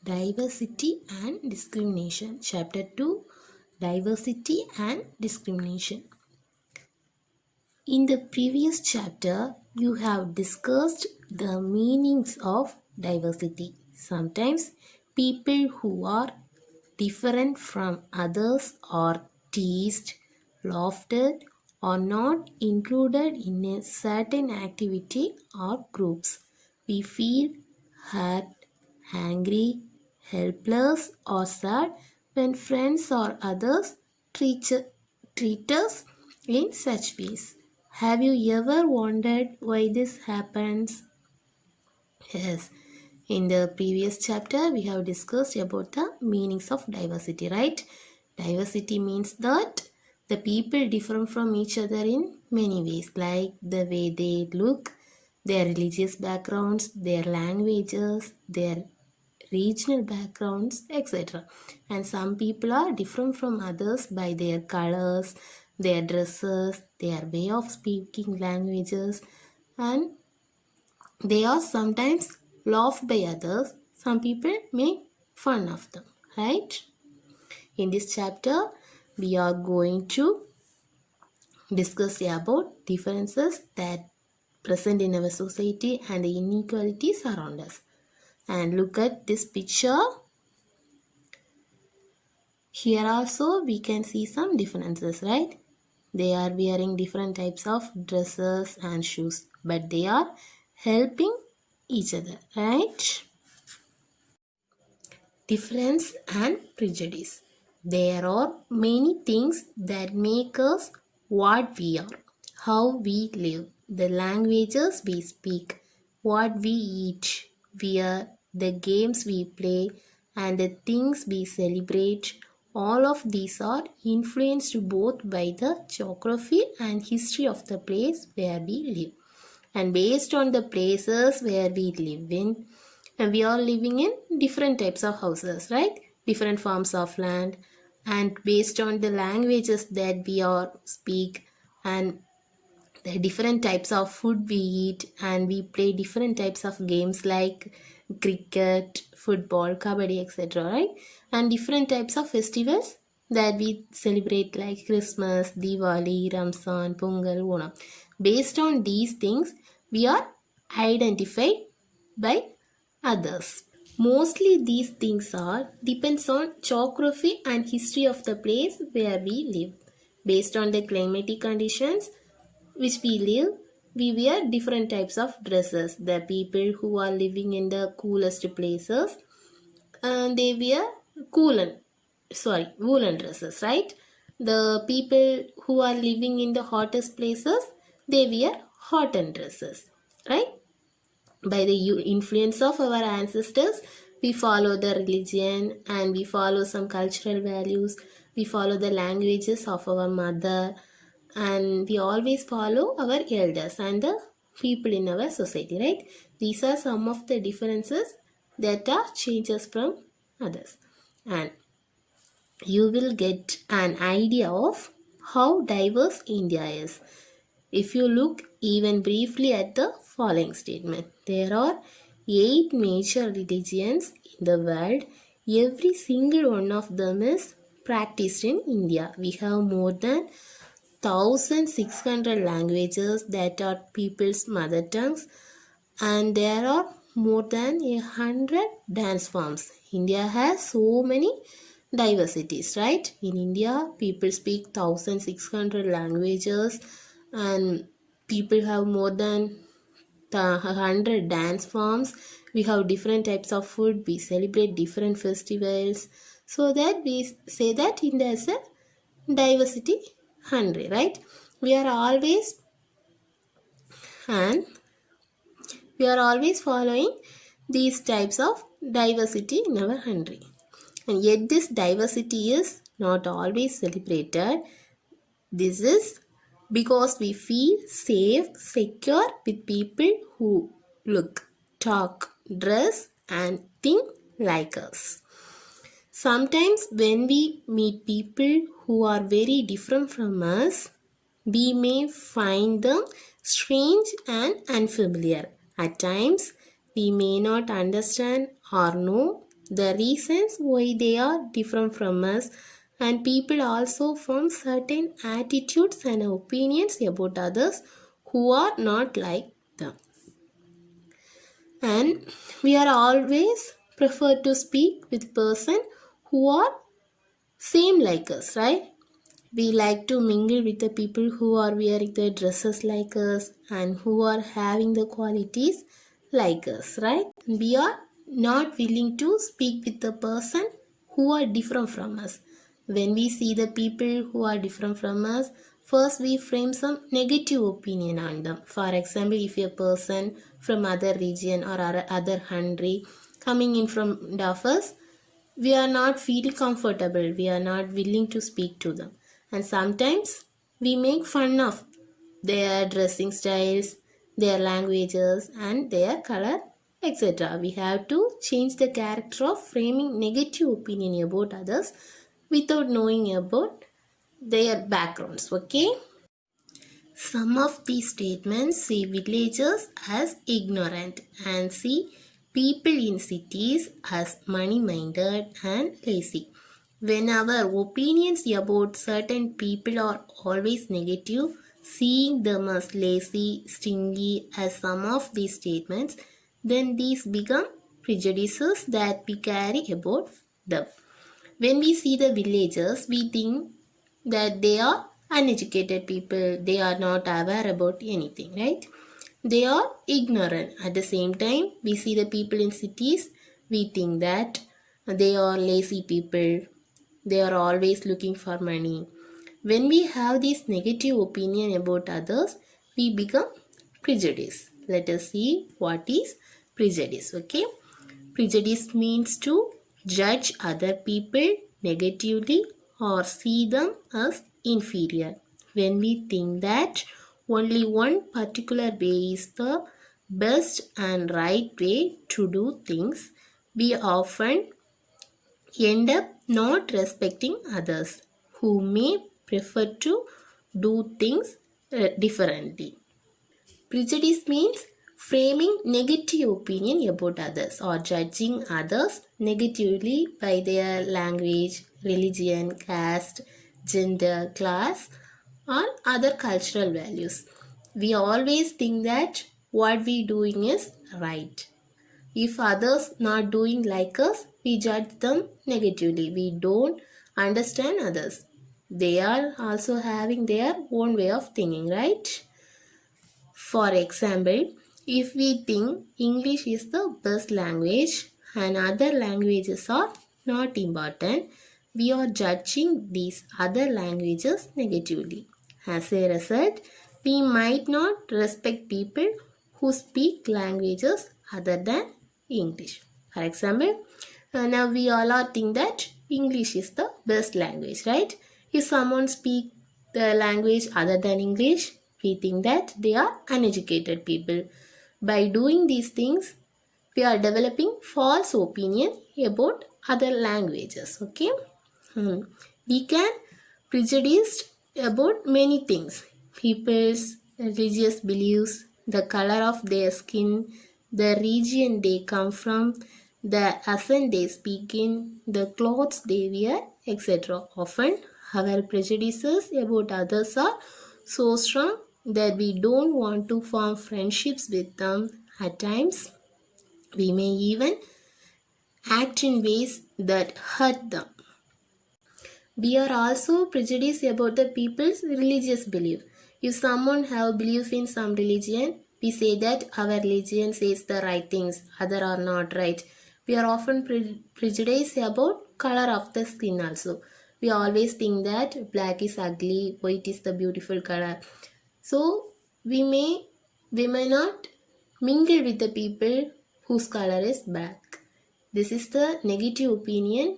Diversity and Discrimination. Chapter 2, Diversity and Discrimination. In the previous chapter, you have discussed the meanings of diversity. Sometimes people who are different from others are teased, laughed at, or not included in a certain activity or groups. We feel hurt, angry, helpless, or sad when friends or others treat us in such ways. Have you ever wondered why this happens? Yes. In the previous chapter, we have discussed about the meanings of diversity, right? Diversity means that the people differ from each other in many ways, like the way they look, their religious backgrounds, their languages, their regional backgrounds, etc. And some people are different from others by their colors, their dresses, their way of speaking languages, and they are sometimes laughed by others. Some people make fun of them, right? In this chapter, we are going to discuss about differences that present in our society and the inequalities around us. And look at this picture. Here also we can see some differences, right? They are wearing different types of dresses and shoes, but they are helping each other, right? Difference and prejudice. There are many things that make us what we are, how we live, the languages we speak, what we eat, wear, the games we play, and the things we celebrate. All of these are influenced both by the geography and history of the place where we live. And based on the places where we live in, and we are living in different types of houses, right? Different forms of land, and based on the languages that we are speak, and the different types of food we eat, and we play different types of games like cricket, football, kabaddi, etc., right? And different types of festivals that we celebrate like Christmas, Diwali, Ramzan, Pongal, Onam. Based on these things, we are identified by others. Mostly these things are depends on geography and history of the place where we live. Based on the climatic conditions which we live, we wear different types of dresses. The people who are living in the coolest places, they wear woolen dresses, right? The people who are living in the hottest places, they wear cotton dresses, right? By the influence of our ancestors, we follow the religion and we follow some cultural values. We follow the languages of our mother, and we always follow our elders and the people in our society, right? These are some of the differences that are changes from others, and you will get an idea of how diverse India is if you look even briefly at the following statement. There are 8 major religions in the world. Every single one of them is practiced in India. We have more than 1600 languages that are people's mother tongues, and there are more than 100 dance forms. India has so many diversities, right? In India, people speak 1600 languages, and people have more than 100 dance forms. We have different types of food. We celebrate different festivals. So that we say that India is a diversity country, right? We are always following these types of diversity in our country. And yet this diversity is not always celebrated. This is because we feel safe, secure with people who look, talk, dress, and think like us. Sometimes when we meet people who are very different from us, we may find them strange and unfamiliar. At times, we may not understand or know the reasons why they are different from us, and people also form certain attitudes and opinions about others who are not like them. And we are always prefer to speak with person who are same like us, right? We like to mingle with the people who are wearing the dresses like us and who are having the qualities like us, right? We are not willing to speak with the person who are different from us. When we see the people who are different from us, first we frame some negative opinion on them. For example, if a person from other region or other country coming in front of us, we are not feel comfortable, we are not willing to speak to them, and sometimes we make fun of their dressing styles, their languages and their color, etc. We have to change the character of framing negative opinion about others without knowing about their backgrounds. Okay, some of these statements see villagers as ignorant and see people in cities as money-minded and lazy. When our opinions about certain people are always negative, seeing them as lazy, stingy as some of these statements, then these become prejudices that we carry about them. When we see the villagers, we think that they are uneducated people, they are not aware about anything, right? They are ignorant. At the same time, we see the people in cities, we think that they are lazy people, they are always looking for money. When we have this negative opinion about others, we become prejudice. Let us see what is prejudice. Okay, prejudice means to judge other people negatively or see them as inferior. When we think that only one particular way is the best and right way to do things, we often end up not respecting others who may prefer to do things differently. Prejudice means framing negative opinion about others or judging others negatively by their language, religion, caste, gender, class, or other cultural values. We always think that what we doing is right. If others not doing like us, we judge them negatively. We don't understand others. They are also having their own way of thinking, right? For example, if we think English is the best language and other languages are not important, we are judging these other languages negatively. As a result, we might not respect people who speak languages other than English. For example, now we all are think that English is the best language, right? If someone speak the language other than English, we think that they are uneducated people. By doing these things, we are developing false opinion about other languages. Okay, we can prejudice about many things: people's religious beliefs, the color of their skin, the region they come from, the accent they speak in, the clothes they wear, etc. Often, our prejudices about others are so strong that we don't want to form friendships with them. At times, we may even act in ways that hurt them. We are also prejudiced about the people's religious belief. If someone have belief in some religion, we say that our religion says the right things, other are not right. We are often prejudiced about color of the skin also. We always think that black is ugly, white is the beautiful color. So we may not mingle with the people whose color is black. This is the negative opinion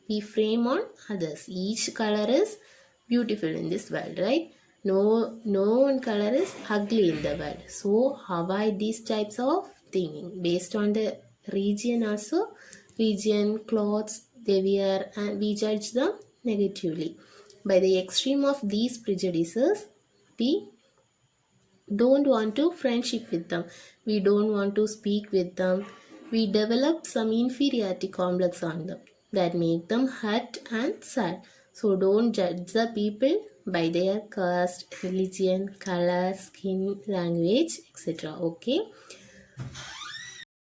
we frame on others. Each color is beautiful in this world, right? No one color is ugly in the world. So avoid these types of thinking based on the region also. Region, clothes they wear, and we judge them negatively. By the extreme of these prejudices, we don't want to friendship with them, we don't want to speak with them, we develop some inferiority complex on them that make them hurt and sad. So don't judge the people by their caste, religion, color, skin, language, etc. Okay.